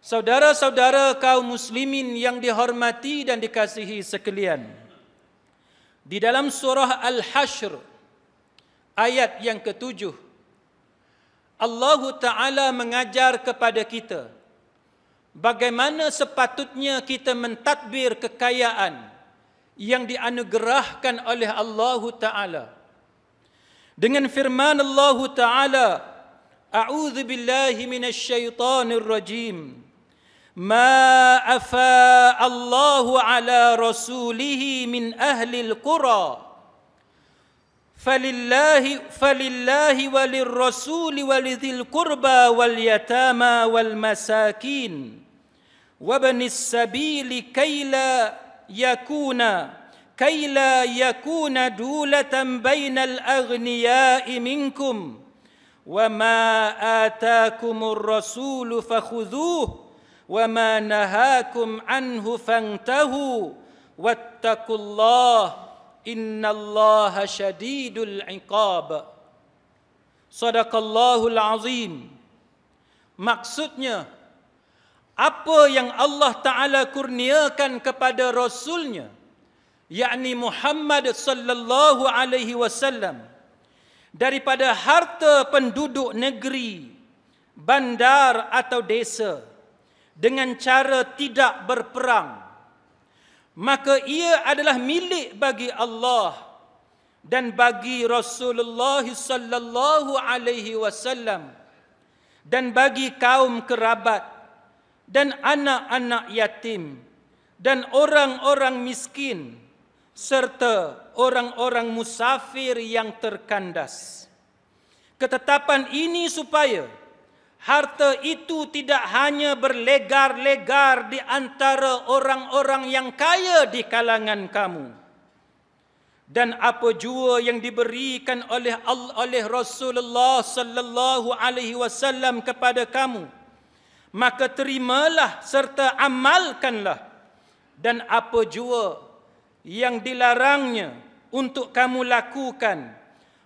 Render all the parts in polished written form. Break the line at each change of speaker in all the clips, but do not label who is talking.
Saudara-saudara kaum muslimin yang dihormati dan dikasihi sekalian, di dalam surah Al-Hashr ayat yang ke-7, Allah Ta'ala mengajar kepada kita bagaimana sepatutnya kita mentadbir kekayaan yang dianugerahkan oleh Allah Ta'ala. Dengan firman Allah Ta'ala, A'udzu billahi minasy syaithanir rajim. Ma afa Allahu ala rasulihi min ahlil qura falillahi walirrasuli walidhil qurba wal yatama wal masakin wabnis sabili kaila yakuna dulatan bainal aghniya'i minkum wama atakumur rasulu fakhudhuhu وَمَا نَهَاكُمْ عَنْهُ فَانْتَهُوا وَاتَّقُوا اللَّهَ إِنَّ اللَّهَ شَدِيدُ الْعِقَابِ. Sadaqallahul azim. Maksudnya, apa yang Allah Ta'ala kurniakan kepada Rasulnya, yakni Muhammad sallallahu alaihi wasallam, daripada harta penduduk negeri, bandar atau desa, dengan cara tidak berperang, maka ia adalah milik bagi Allah dan bagi Rasulullah sallallahu alaihi wasallam dan bagi kaum kerabat dan anak-anak yatim dan orang-orang miskin serta orang-orang musafir yang terkandas. Ketetapan ini supaya harta itu tidak hanya berlegar-legar di antara orang-orang yang kaya di kalangan kamu, dan apa jua yang diberikan oleh Rasulullah sallallahu alaihi wasallam kepada kamu, maka terimalah serta amalkanlah, dan apa jua yang dilarangnya untuk kamu lakukan,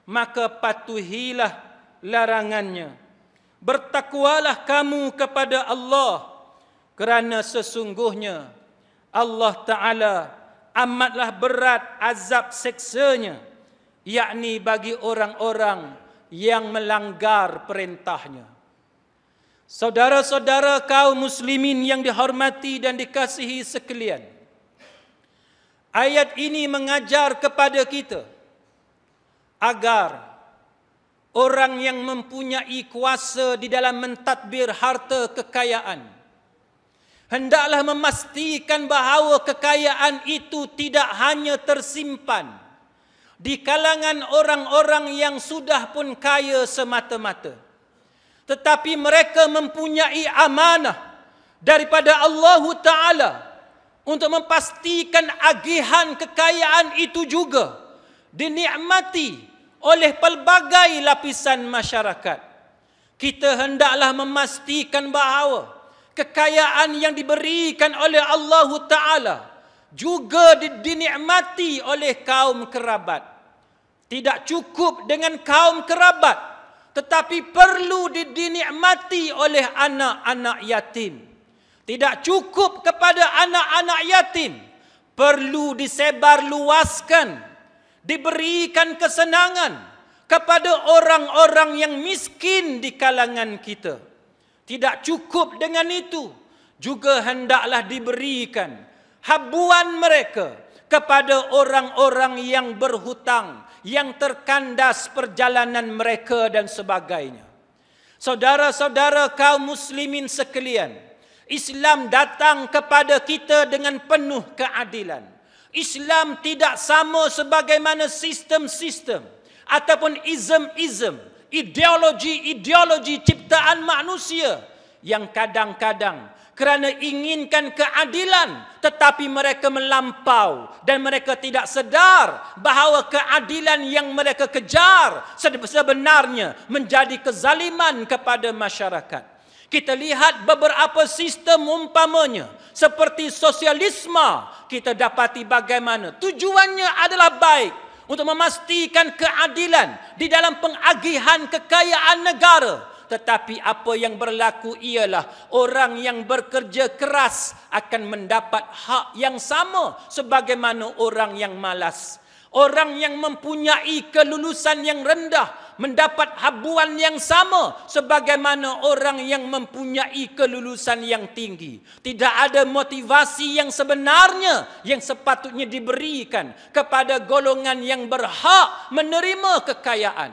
maka patuhilah larangannya. Bertakwalah kamu kepada Allah, kerana sesungguhnya Allah Ta'ala amatlah berat azab seksanya, yakni bagi orang-orang yang melanggar perintahnya. Saudara-saudara kaum muslimin yang dihormati dan dikasihi sekalian, ayat ini mengajar kepada kita agar orang yang mempunyai kuasa di dalam mentadbir harta kekayaan hendaklah memastikan bahawa kekayaan itu tidak hanya tersimpan di kalangan orang-orang yang sudah pun kaya semata-mata, tetapi mereka mempunyai amanah daripada Allah Ta'ala untuk memastikan agihan kekayaan itu juga dinikmati oleh pelbagai lapisan masyarakat. Kita hendaklah memastikan bahawa kekayaan yang diberikan oleh Allah Ta'ala juga dinikmati oleh kaum kerabat. Tidak cukup dengan kaum kerabat, tetapi perlu dinikmati oleh anak-anak yatim. Tidak cukup kepada anak-anak yatim, perlu disebarluaskan, diberikan kesenangan kepada orang-orang yang miskin di kalangan kita. Tidak cukup dengan itu, juga hendaklah diberikan habuan mereka kepada orang-orang yang berhutang, yang terkandas perjalanan mereka dan sebagainya. Saudara-saudara kaum muslimin sekalian, Islam datang kepada kita dengan penuh keadilan. Islam tidak sama sebagaimana sistem-sistem ataupun izm-izm, ideologi-ideologi ciptaan manusia yang kadang-kadang kerana inginkan keadilan tetapi mereka melampau dan mereka tidak sedar bahawa keadilan yang mereka kejar sebenarnya menjadi kezaliman kepada masyarakat. Kita lihat beberapa sistem umpamanya seperti sosialisme, kita dapati bagaimana tujuannya adalah baik untuk memastikan keadilan di dalam pengagihan kekayaan negara, Tetapi apa yang berlaku ialah orang yang bekerja keras akan mendapat hak yang sama sebagaimana orang yang malas. Orang yang mempunyai kelulusan yang rendah mendapat habuan yang sama sebagaimana orang yang mempunyai kelulusan yang tinggi. Tidak ada motivasi yang sebenarnya yang sepatutnya diberikan kepada golongan yang berhak menerima kekayaan.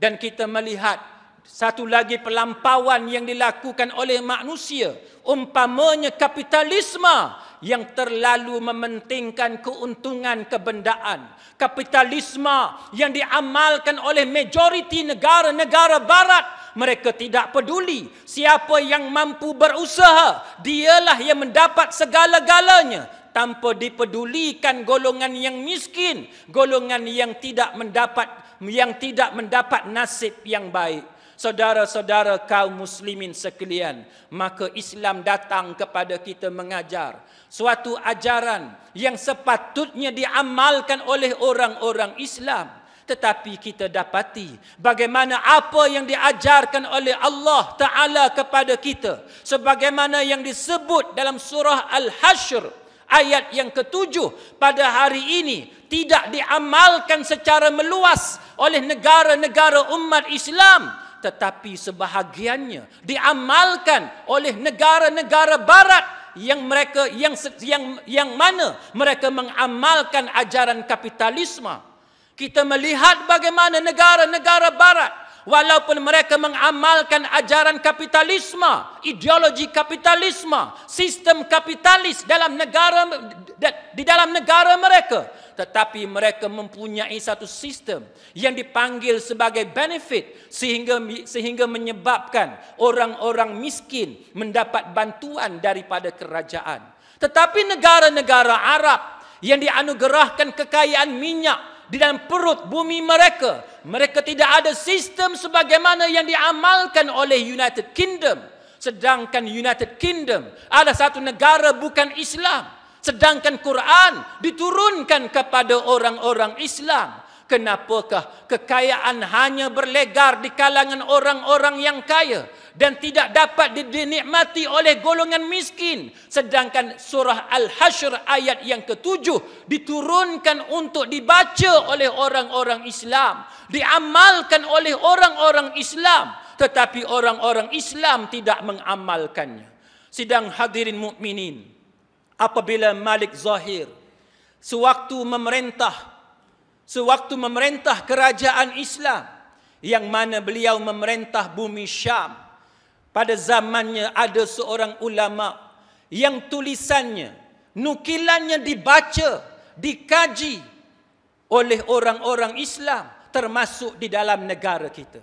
Dan kita melihat satu lagi pelampauan yang dilakukan oleh manusia, umpamanya kapitalisme yang terlalu mementingkan keuntungan kebendaan. Kapitalisme yang diamalkan oleh majoriti negara-negara barat. Mereka tidak peduli siapa yang mampu berusaha, dialah yang mendapat segala-galanya, tanpa dipedulikan golongan yang miskin, golongan yang tidak mendapat nasib yang baik. Saudara-saudara kaum muslimin sekalian, maka Islam datang kepada kita mengajar suatu ajaran yang sepatutnya diamalkan oleh orang-orang Islam. Tetapi kita dapati bagaimana apa yang diajarkan oleh Allah Ta'ala kepada kita, sebagaimana yang disebut dalam surah Al-Hashr ayat yang ke-7, pada hari ini tidak diamalkan secara meluas oleh negara-negara umat Islam, tetapi sebahagiannya diamalkan oleh negara-negara barat yang mana mereka mengamalkan ajaran kapitalisme. Kita melihat bagaimana negara-negara barat, walaupun mereka mengamalkan ajaran kapitalisme, ideologi kapitalisme, sistem kapitalis di dalam negara mereka, tetapi mereka mempunyai satu sistem yang dipanggil sebagai benefit, sehingga menyebabkan orang-orang miskin mendapat bantuan daripada kerajaan. Tetapi negara-negara Arab yang dianugerahkan kekayaan minyak di dalam perut bumi mereka, mereka tidak ada sistem sebagaimana yang diamalkan oleh United Kingdom. Sedangkan United Kingdom adalah satu negara bukan Islam. Sedangkan Quran diturunkan kepada orang-orang Islam. Kenapakah kekayaan hanya berlegar di kalangan orang-orang yang kaya dan tidak dapat dinikmati oleh golongan miskin? Sedangkan surah Al-Hashr ayat yang ke-7 diturunkan untuk dibaca oleh orang-orang Islam, diamalkan oleh orang-orang Islam, tetapi orang-orang Islam tidak mengamalkannya. Sidang hadirin mukminin, apabila Malik Zahir sewaktu memerintah kerajaan Islam, yang mana beliau memerintah bumi Syam, pada zamannya ada seorang ulama yang tulisannya, nukilannya dibaca, dikaji oleh orang-orang Islam, termasuk di dalam negara kita.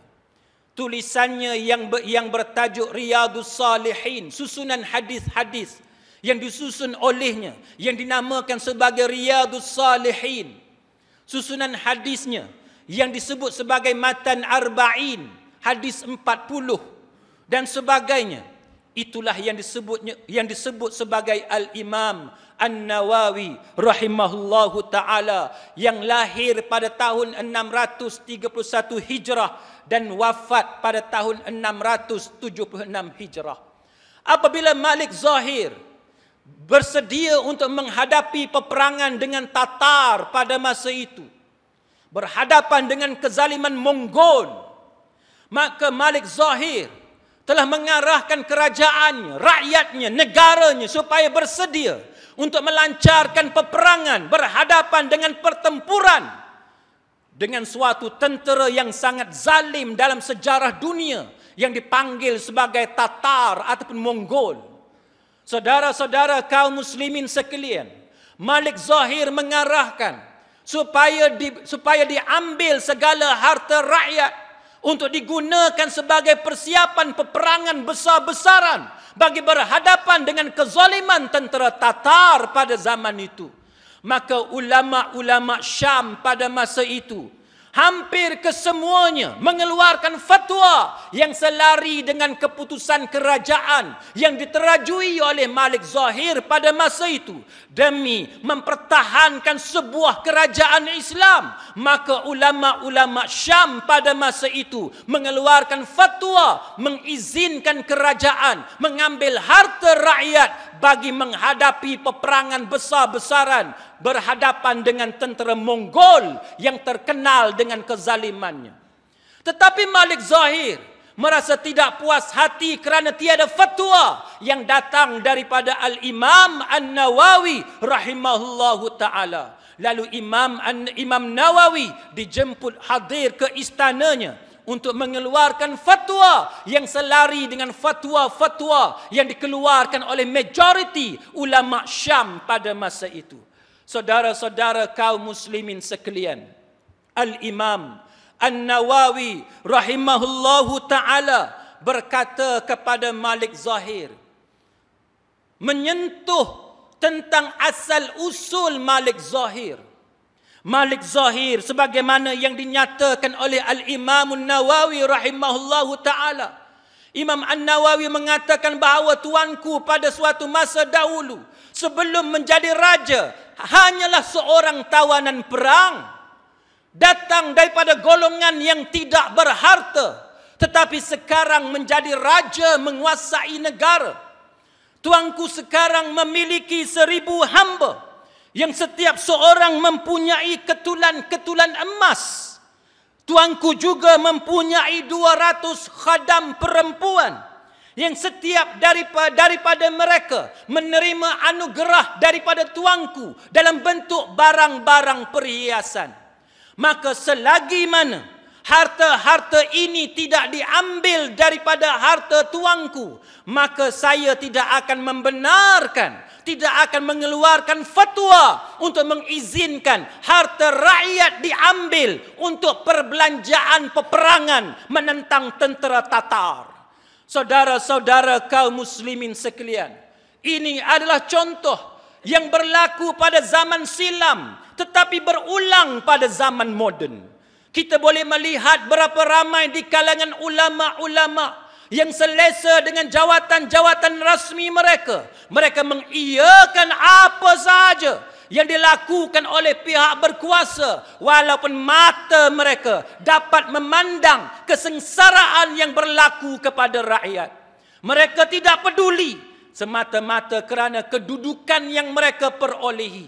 Tulisannya yang bertajuk Riyadhus Salihin, susunan hadis-hadis yang disusun olehnya, yang dinamakan sebagai Riyadhus Salihin. Susunan hadisnya yang disebut sebagai Matan Arba'in, hadis 40 dan sebagainya. Itulah yang disebut sebagai Al-Imam An-Nawawi rahimahullahu ta'ala, yang lahir pada tahun 631 Hijrah dan wafat pada tahun 676 Hijrah. Apabila Malik Zahir bersedia untuk menghadapi peperangan dengan Tatar pada masa itu, berhadapan dengan kezaliman Mongol, maka Malik Zahir telah mengarahkan kerajaannya, rakyatnya, negaranya supaya bersedia untuk melancarkan peperangan, berhadapan dengan pertempuran dengan suatu tentera yang sangat zalim dalam sejarah dunia yang dipanggil sebagai Tatar ataupun Mongol. Saudara-saudara kaum muslimin sekalian, Malik Zahir mengarahkan supaya diambil segala harta rakyat untuk digunakan sebagai persiapan peperangan besar-besaran bagi berhadapan dengan kezaliman tentera Tatar pada zaman itu. Maka ulama-ulama Syam pada masa itu hampir kesemuanya mengeluarkan fatwa yang selari dengan keputusan kerajaan yang diterajui oleh Malik Zahir pada masa itu demi mempertahankan sebuah kerajaan Islam. Maka ulama-ulama Syam pada masa itu mengeluarkan fatwa mengizinkan kerajaan mengambil harta rakyat bagi menghadapi peperangan besar-besaran berhadapan dengan tentera Mongol yang terkenal dengan kezalimannya. Tetapi Malik Zahir merasa tidak puas hati kerana tiada fatwa yang datang daripada Al-Imam An-Nawawi rahimahullahu ta'ala. Lalu Imam Nawawi dijemput hadir ke istananya untuk mengeluarkan fatwa yang selari dengan fatwa-fatwa yang dikeluarkan oleh majoriti ulama Syam pada masa itu. Saudara-saudara kaum muslimin sekalian, Al-Imam An-Nawawi rahimahullahu ta'ala berkata kepada Malik Zahir, menyentuh tentang asal-usul Malik Zahir. Malik Zahir sebagaimana yang dinyatakan oleh Al-Imam An-Nawawi rahimahullahu ta'ala. Imam An-Nawawi mengatakan bahawa tuanku pada suatu masa dahulu sebelum menjadi raja hanyalah seorang tawanan perang, datang daripada golongan yang tidak berharta, tetapi sekarang menjadi raja menguasai negara. Tuanku sekarang memiliki 1000 hamba yang setiap seorang mempunyai ketulan-ketulan emas. Tuanku juga mempunyai 200 khadam perempuan yang setiap daripada mereka menerima anugerah daripada tuanku dalam bentuk barang-barang perhiasan. Maka selagi mana harta-harta ini tidak diambil daripada harta tuanku, maka saya tidak akan membenarkan, tidak akan mengeluarkan fatwa untuk mengizinkan harta rakyat diambil untuk perbelanjaan peperangan menentang tentera Tatar. Saudara-saudara kaum muslimin sekalian, ini adalah contoh yang berlaku pada zaman silam tetapi berulang pada zaman moden. Kita boleh melihat berapa ramai di kalangan ulama-ulama yang selesa dengan jawatan-jawatan rasmi mereka. Mereka mengiyakan apa sahaja yang dilakukan oleh pihak berkuasa walaupun mata mereka dapat memandang kesengsaraan yang berlaku kepada rakyat. Mereka tidak peduli semata-mata kerana kedudukan yang mereka perolehi.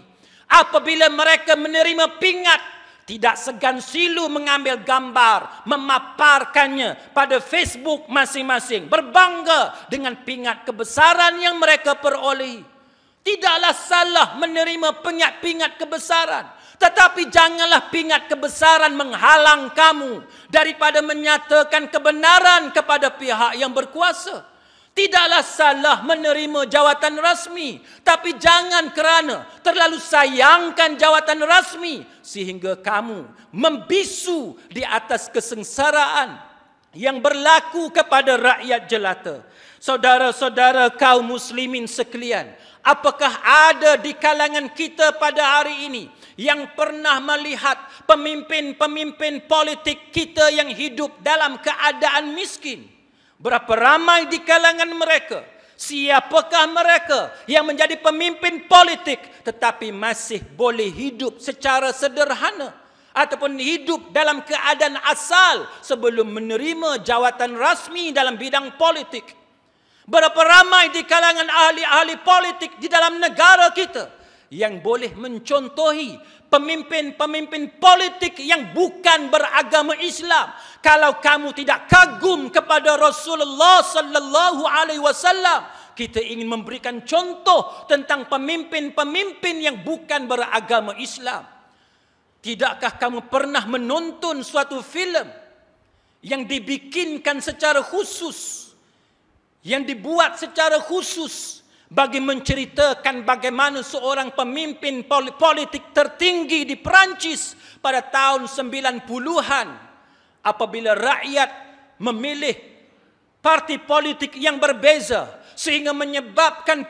Apabila mereka menerima pingat, tidak segan silu mengambil gambar, memaparkannya pada Facebook masing-masing, berbangga dengan pingat kebesaran yang mereka perolehi. Tidaklah salah menerima pingat-pingat kebesaran, tetapi janganlah pingat kebesaran menghalang kamu daripada menyatakan kebenaran kepada pihak yang berkuasa. Tidaklah salah menerima jawatan rasmi, tapi jangan kerana terlalu sayangkan jawatan rasmi sehingga kamu membisu di atas kesengsaraan yang berlaku kepada rakyat jelata. Saudara-saudara kaum muslimin sekalian, apakah ada di kalangan kita pada hari ini yang pernah melihat pemimpin-pemimpin politik kita yang hidup dalam keadaan miskin? Berapa ramai di kalangan mereka, siapakah mereka yang menjadi pemimpin politik tetapi masih boleh hidup secara sederhana ataupun hidup dalam keadaan asal sebelum menerima jawatan rasmi dalam bidang politik? Berapa ramai di kalangan ahli-ahli politik di dalam negara kita yang boleh mencontohi pemimpin-pemimpin politik yang bukan beragama Islam? Kalau kamu tidak kagum kepada Rasulullah sallallahu alaihi wasallam, kita ingin memberikan contoh tentang pemimpin-pemimpin yang bukan beragama Islam. Tidakkah kamu pernah menonton suatu filem yang dibikinkan secara khusus, yang dibuat secara khusus bagi menceritakan bagaimana seorang pemimpin politik tertinggi di Perancis pada tahun 90-an, apabila rakyat memilih parti politik yang berbeza sehingga menyebabkan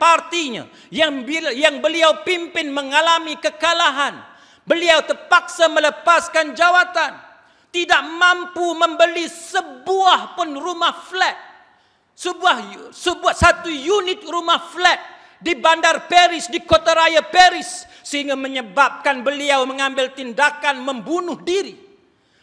partinya yang beliau pimpin mengalami kekalahan. Beliau terpaksa melepaskan jawatan. Tidak mampu membeli sebuah pun rumah flat. Satu unit rumah flat di Bandar Paris, di kota raya Paris, sehingga menyebabkan beliau mengambil tindakan membunuh diri.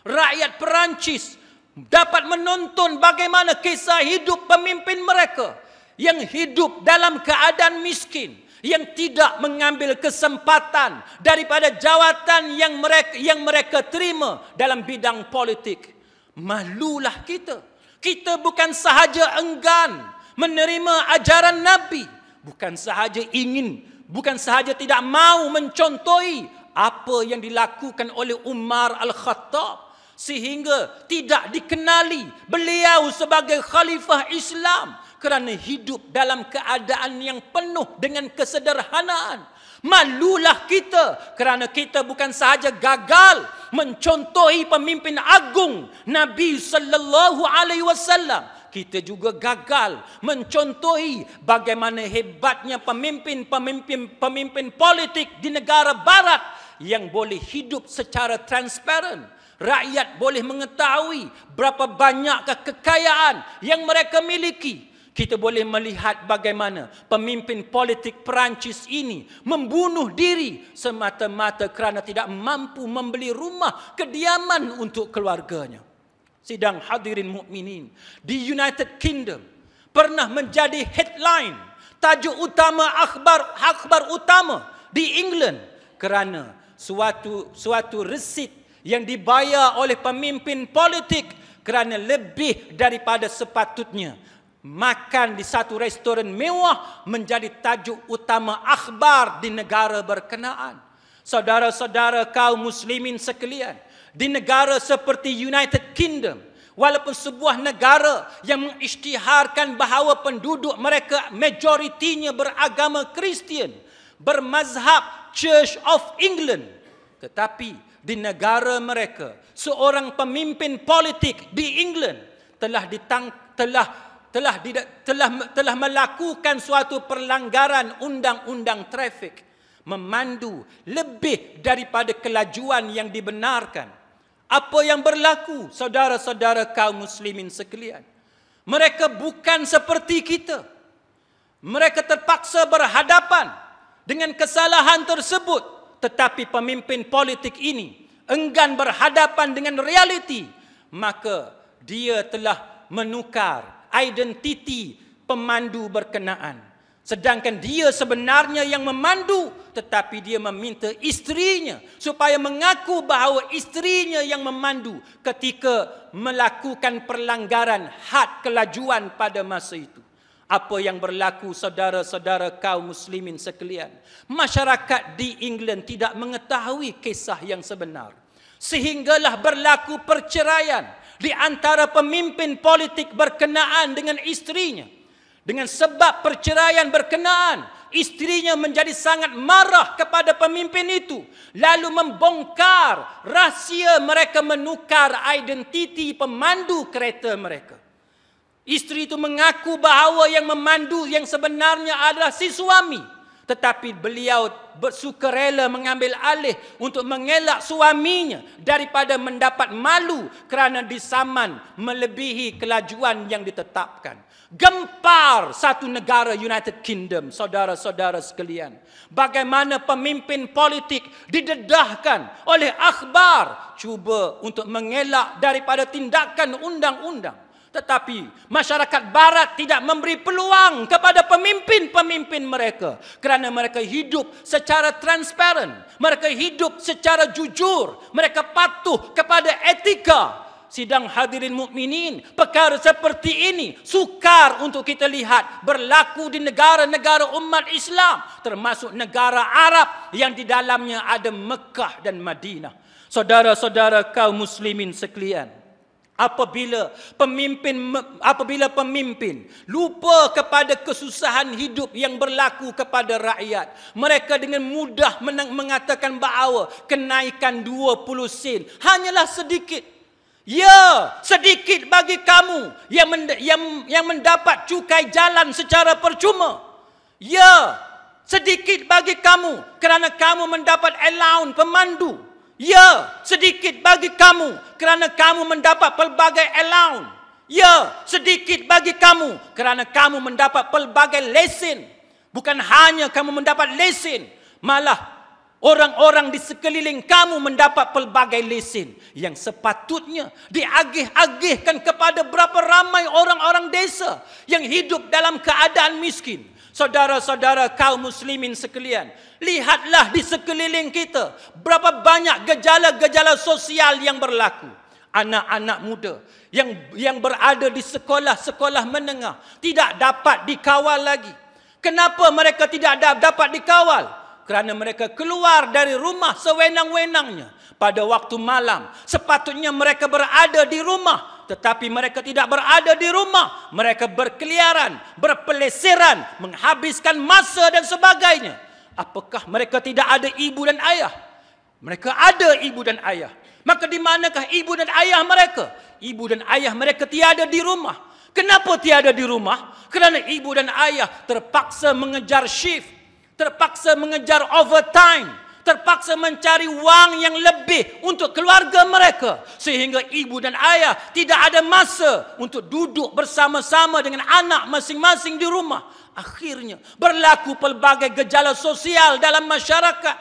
Rakyat Perancis dapat menonton bagaimana kisah hidup pemimpin mereka yang hidup dalam keadaan miskin, yang tidak mengambil kesempatan daripada jawatan yang mereka terima dalam bidang politik. Malulah kita. Kita bukan sahaja enggan menerima ajaran Nabi, bukan sahaja tidak mau mencontohi apa yang dilakukan oleh Umar Al-Khattab, sehingga tidak dikenali beliau sebagai khalifah Islam kerana hidup dalam keadaan yang penuh dengan kesederhanaan. Malulah kita kerana kita bukan sahaja gagal mencontohi pemimpin agung Nabi sallallahu alaihi wasallam, kita juga gagal mencontohi bagaimana hebatnya pemimpin politik di negara barat yang boleh hidup secara transparan. Rakyat boleh mengetahui berapa banyakkah kekayaan yang mereka miliki. Kita boleh melihat bagaimana pemimpin politik Perancis ini membunuh diri semata-mata kerana tidak mampu membeli rumah kediaman untuk keluarganya. Sidang hadirin mukminin, di United Kingdom pernah menjadi headline, tajuk utama akhbar utama di England kerana suatu resit yang dibayar oleh pemimpin politik kerana lebih daripada sepatutnya makan di satu restoran mewah menjadi tajuk utama akhbar di negara berkenaan. Saudara-saudara kaum muslimin sekalian, di negara seperti United Kingdom, walaupun sebuah negara yang mengisytiharkan bahawa penduduk mereka majoritinya beragama Kristian, bermazhab Church of England, tetapi di negara mereka seorang pemimpin politik di England telah melakukan suatu pelanggaran undang-undang trafik, memandu lebih daripada kelajuan yang dibenarkan. Apa yang berlaku, saudara-saudara kaum muslimin sekalian? Mereka bukan seperti kita. Mereka terpaksa berhadapan dengan kesalahan tersebut, tetapi pemimpin politik ini enggan berhadapan dengan realiti, maka dia telah menukar identiti pemandu berkenaan. Sedangkan dia sebenarnya yang memandu, tetapi dia meminta isterinya supaya mengaku bahawa isterinya yang memandu ketika melakukan pelanggaran had kelajuan pada masa itu. Apa yang berlaku, saudara-saudara kaum muslimin sekalian? Masyarakat di England tidak mengetahui kisah yang sebenar, sehinggalah berlaku perceraian di antara pemimpin politik berkenaan dengan isterinya. Dengan sebab perceraian berkenaan, isterinya menjadi sangat marah kepada pemimpin itu, lalu membongkar rahsia mereka menukar identiti pemandu kereta mereka. Isteri itu mengaku bahawa yang memandu yang sebenarnya adalah si suami, tetapi beliau bersukarela mengambil alih untuk mengelak suaminya daripada mendapat malu kerana disaman melebihi kelajuan yang ditetapkan. Gempar satu negara United Kingdom, saudara-saudara sekalian. Bagaimana pemimpin politik didedahkan oleh akhbar cuba untuk mengelak daripada tindakan undang-undang. Tetapi masyarakat barat tidak memberi peluang kepada pemimpin-pemimpin mereka kerana mereka hidup secara transparan, mereka hidup secara jujur, mereka patuh kepada etika. Sidang hadirin mukminin, perkara seperti ini sukar untuk kita lihat berlaku di negara-negara umat Islam, termasuk negara Arab yang di dalamnya ada Mekah dan Madinah. Saudara-saudara kaum muslimin sekalian, apabila pemimpin lupa kepada kesusahan hidup yang berlaku kepada rakyat, mereka dengan mudah mengatakan bahawa kenaikan 20 sen hanyalah sedikit. Ya, sedikit bagi kamu yang mendapat cukai jalan secara percuma. Ya, sedikit bagi kamu kerana kamu mendapat allowance pemandu. Ya, sedikit bagi kamu kerana kamu mendapat pelbagai allowance. Ya, sedikit bagi kamu kerana kamu mendapat pelbagai lesen. Bukan hanya kamu mendapat lesen, malah orang-orang di sekeliling kamu mendapat pelbagai lesen yang sepatutnya diagih-agihkan kepada berapa ramai orang-orang desa yang hidup dalam keadaan miskin. Saudara-saudara kaum muslimin sekalian, lihatlah di sekeliling kita berapa banyak gejala-gejala sosial yang berlaku. Anak-anak muda yang berada di sekolah-sekolah menengah tidak dapat dikawal lagi. Kenapa mereka tidak dapat dikawal? Kerana mereka keluar dari rumah sewenang-wenangnya. Pada waktu malam, sepatutnya mereka berada di rumah. Tetapi mereka tidak berada di rumah. Mereka berkeliaran, berpeleseran, menghabiskan masa dan sebagainya. Apakah mereka tidak ada ibu dan ayah? Mereka ada ibu dan ayah. Maka di manakah ibu dan ayah mereka? Ibu dan ayah mereka tiada di rumah. Kenapa tiada di rumah? Kerana ibu dan ayah terpaksa mengejar shift, terpaksa mengejar overtime, terpaksa mencari wang yang lebih untuk keluarga mereka. Sehingga ibu dan ayah tidak ada masa untuk duduk bersama-sama dengan anak masing-masing di rumah. Akhirnya berlaku pelbagai gejala sosial dalam masyarakat.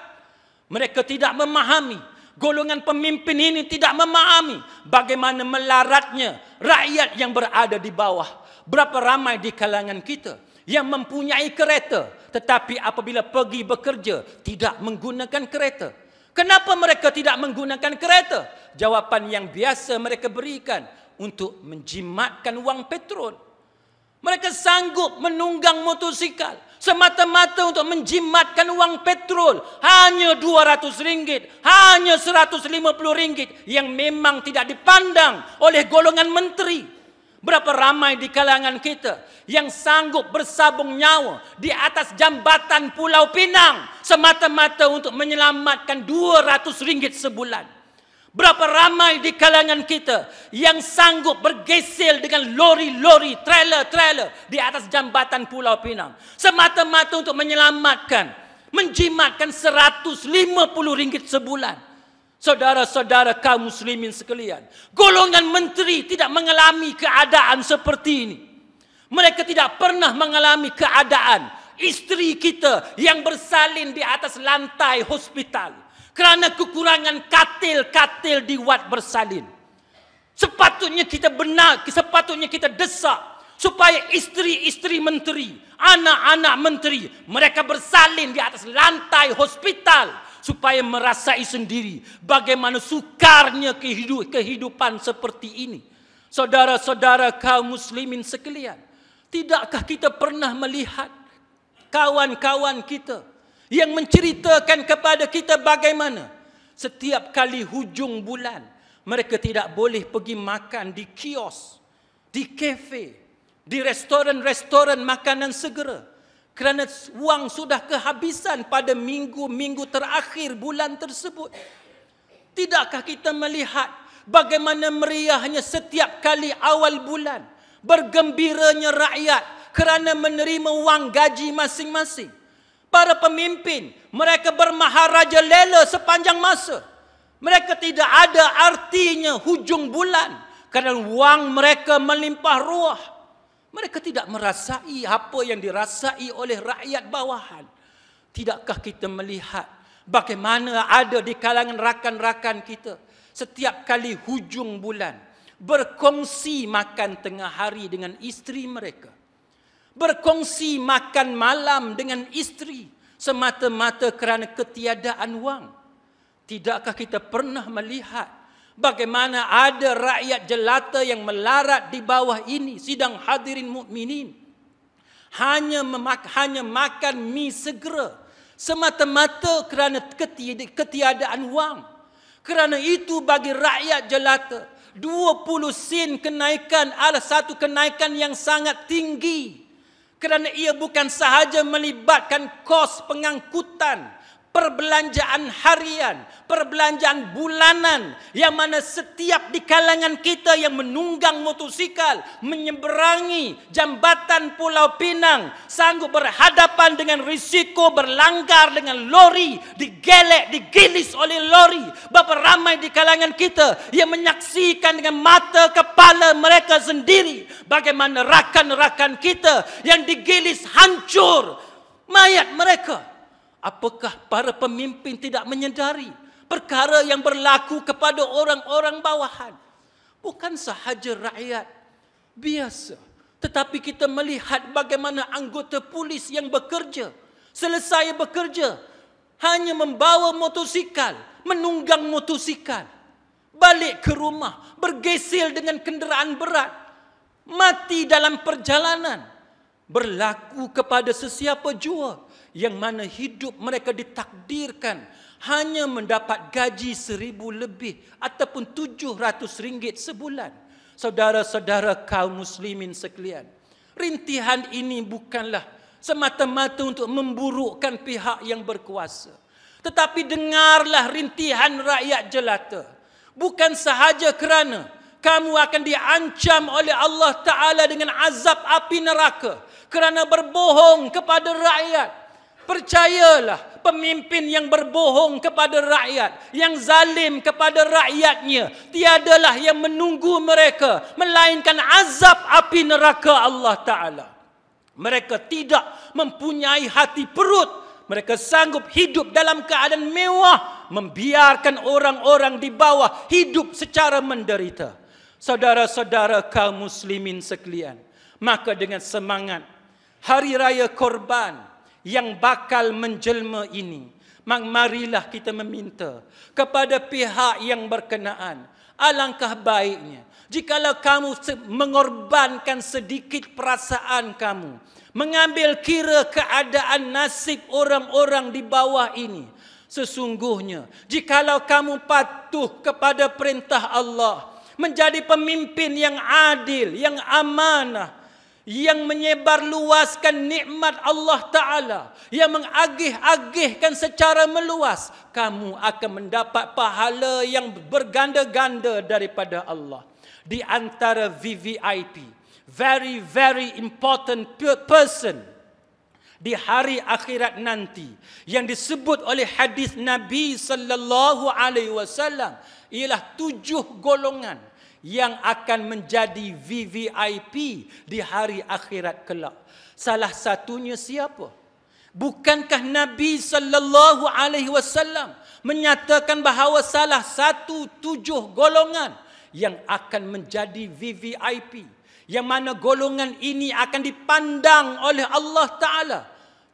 Mereka tidak memahami, golongan pemimpin ini tidak memahami bagaimana melaratnya rakyat yang berada di bawah. Berapa ramai di kalangan kita yang mempunyai kereta, tetapi apabila pergi bekerja tidak menggunakan kereta. Kenapa mereka tidak menggunakan kereta? Jawapan yang biasa mereka berikan, untuk menjimatkan wang petrol. Mereka sanggup menunggang motosikal semata-mata untuk menjimatkan wang petrol. Hanya RM200, hanya RM150 yang memang tidak dipandang oleh golongan menteri. Berapa ramai di kalangan kita yang sanggup bersabung nyawa di atas jambatan Pulau Pinang semata-mata untuk menyelamatkan RM200 sebulan. Berapa ramai di kalangan kita yang sanggup bergesel dengan lori-lori, trailer-trailer di atas jambatan Pulau Pinang semata-mata untuk menyelamatkan, menjimatkan RM150 sebulan. Saudara-saudara kaum muslimin sekalian, golongan menteri tidak mengalami keadaan seperti ini. Mereka tidak pernah mengalami keadaan isteri kita yang bersalin di atas lantai hospital kerana kekurangan katil-katil di wad bersalin. Sepatutnya kita desak supaya isteri-isteri menteri, anak-anak menteri, mereka bersalin di atas lantai hospital supaya merasai sendiri bagaimana sukarnya kehidupan seperti ini. Saudara-saudara kaum muslimin sekalian, tidakkah kita pernah melihat kawan-kawan kita yang menceritakan kepada kita bagaimana setiap kali hujung bulan mereka tidak boleh pergi makan di kios, di kafe, di restoran-restoran makanan segera kerana wang sudah kehabisan pada minggu-minggu terakhir bulan tersebut. Tidakkah kita melihat bagaimana meriahnya setiap kali awal bulan, bergembiranya rakyat kerana menerima wang gaji masing-masing. Para pemimpin, mereka bermaharaja lela sepanjang masa. Mereka tidak ada artinya hujung bulan kerana wang mereka melimpah ruah. Mereka tidak merasai apa yang dirasai oleh rakyat bawahan. Tidakkah kita melihat bagaimana ada di kalangan rakan-rakan kita setiap kali hujung bulan berkongsi makan tengah hari dengan isteri mereka, berkongsi makan malam dengan isteri semata-mata kerana ketiadaan wang? Tidakkah kita pernah melihat bagaimana ada rakyat jelata yang melarat di bawah ini, sidang hadirin mukminin, hanya makan mi segera semata-mata kerana ketiadaan wang. Kerana itu bagi rakyat jelata 20 sen kenaikan adalah satu kenaikan yang sangat tinggi. Kerana ia bukan sahaja melibatkan kos pengangkutan, perbelanjaan harian, perbelanjaan bulanan, yang mana setiap di kalangan kita yang menunggang motosikal, menyeberangi jambatan Pulau Pinang, sanggup berhadapan dengan risiko berlanggar dengan lori, digelek, digilis oleh lori. Berapa ramai di kalangan kita yang menyaksikan dengan mata kepala mereka sendiri bagaimana rakan-rakan kita yang digilis hancur mayat mereka. Apakah para pemimpin tidak menyedari perkara yang berlaku kepada orang-orang bawahan? Bukan sahaja rakyat biasa, tetapi kita melihat bagaimana anggota polis yang bekerja, selesai bekerja, hanya membawa motosikal, menunggang motosikal, balik ke rumah, bergesil dengan kenderaan berat, mati dalam perjalanan. Berlaku kepada sesiapa jua yang mana hidup mereka ditakdirkan hanya mendapat gaji 1,000 lebih ataupun RM700 sebulan. Saudara-saudara kaum muslimin sekalian, rintihan ini bukanlah semata-mata untuk memburukkan pihak yang berkuasa, tetapi dengarlah rintihan rakyat jelata. Bukan sahaja kerana kamu akan diancam oleh Allah Ta'ala dengan azab api neraka kerana berbohong kepada rakyat. Percayalah, pemimpin yang berbohong kepada rakyat, yang zalim kepada rakyatnya, tiadalah yang menunggu mereka melainkan azab api neraka Allah Ta'ala. Mereka tidak mempunyai hati perut. Mereka sanggup hidup dalam keadaan mewah, membiarkan orang-orang di bawah hidup secara menderita. Saudara-saudara kaum muslimin sekalian, maka dengan semangat Hari Raya Korban yang bakal menjelma ini, marilah kita meminta kepada pihak yang berkenaan, alangkah baiknya jikalau kamu mengorbankan sedikit perasaan kamu, mengambil kira keadaan nasib orang-orang di bawah ini. Sesungguhnya jikalau kamu patuh kepada perintah Allah, menjadi pemimpin yang adil, yang amanah, yang menyebarluaskan nikmat Allah Ta'ala, yang mengagih-agihkan secara meluas, kamu akan mendapat pahala yang berganda-ganda daripada Allah. Di antara VVIP, very very important person di hari akhirat nanti, yang disebut oleh hadis Nabi sallallahu alaihi wasallam, ialah 7 golongan yang akan menjadi VVIP di hari akhirat kelak. Salah satunya siapa? Bukankah Nabi sallallahu alaihi wasallam menyatakan bahawa salah satu 7 golongan yang akan menjadi VVIP, yang mana golongan ini akan dipandang oleh Allah Ta'ala,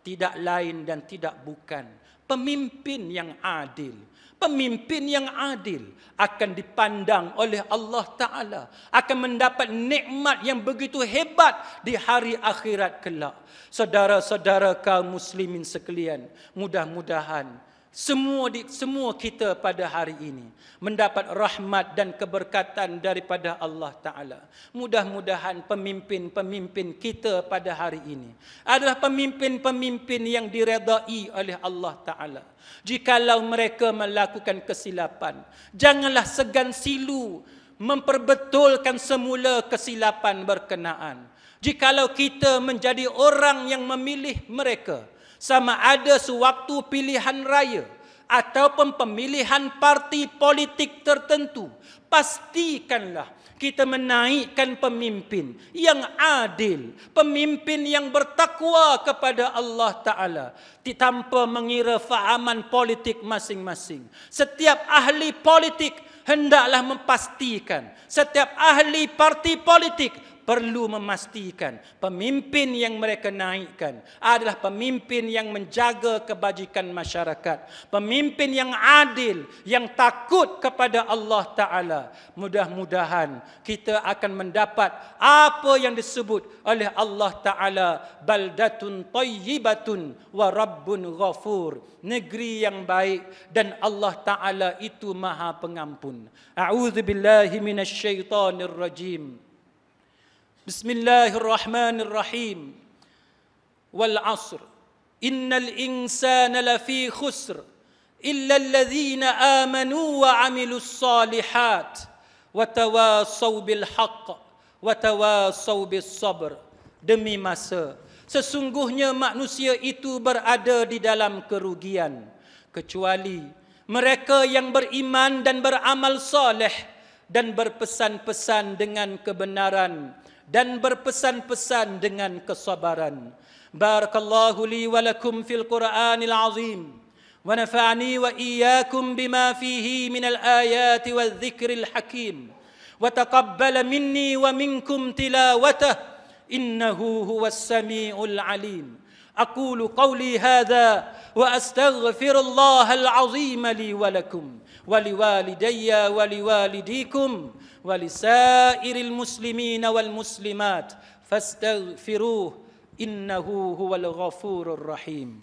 tidak lain dan tidak bukan pemimpin yang adil. Pemimpin yang adil akan dipandang oleh Allah Ta'ala, akan mendapat nikmat yang begitu hebat di hari akhirat kelak. Saudara-saudara kaum muslimin sekalian, mudah-mudahan semua kita pada hari ini mendapat rahmat dan keberkatan daripada Allah Ta'ala. Mudah-mudahan pemimpin-pemimpin kita pada hari ini adalah pemimpin-pemimpin yang diredai oleh Allah Ta'ala. Jikalau mereka melakukan kesilapan, janganlah segan silu memperbetulkan semula kesilapan berkenaan. Jikalau kita menjadi orang yang memilih mereka, sama ada sewaktu pilihan raya ataupun pemilihan parti politik tertentu, pastikanlah kita menaikkan pemimpin yang adil, pemimpin yang bertakwa kepada Allah Ta'ala, tanpa mengira fahaman politik masing-masing. Setiap ahli politik hendaklah memastikan, setiap ahli parti politik perlu memastikan pemimpin yang mereka naikkan adalah pemimpin yang menjaga kebajikan masyarakat, pemimpin yang adil, yang takut kepada Allah Ta'ala. Mudah-mudahan kita akan mendapat apa yang disebut oleh Allah Ta'ala, baldatun tayyibatun wa rabbun ghafur, negeri yang baik dan Allah Ta'ala itu maha pengampun. A'udzubillahi minasyaitonir rajim. Bismillahirrahmanirrahim. Wal 'asr innal insana lafi khusr illa alladhina amanu wa amilus salihat wa tawasaw bil haqq wa tawasaw bis sabr. Demi masa, sesungguhnya manusia itu berada di dalam kerugian, kecuali mereka yang beriman dan beramal soleh dan berpesan-pesan dengan kebenaran dan berpesan-pesan dengan kesabaran. Barakallahu li wa lakum fil Qur'anil azim wa nafa'ani wa iyyakum bima fihi minal ayati wadh-dhikril hakim wa taqabbala minni wa minkum tilawatah innahu huwas samiul alim. Aqulu qawli hadha wa astaghfirullahal azim li wa lakum wa liwalidayya wa liwalidikum wa lisairil muslimina wal muslimat fastaghfiruhu innahu huwal ghafurur rahim.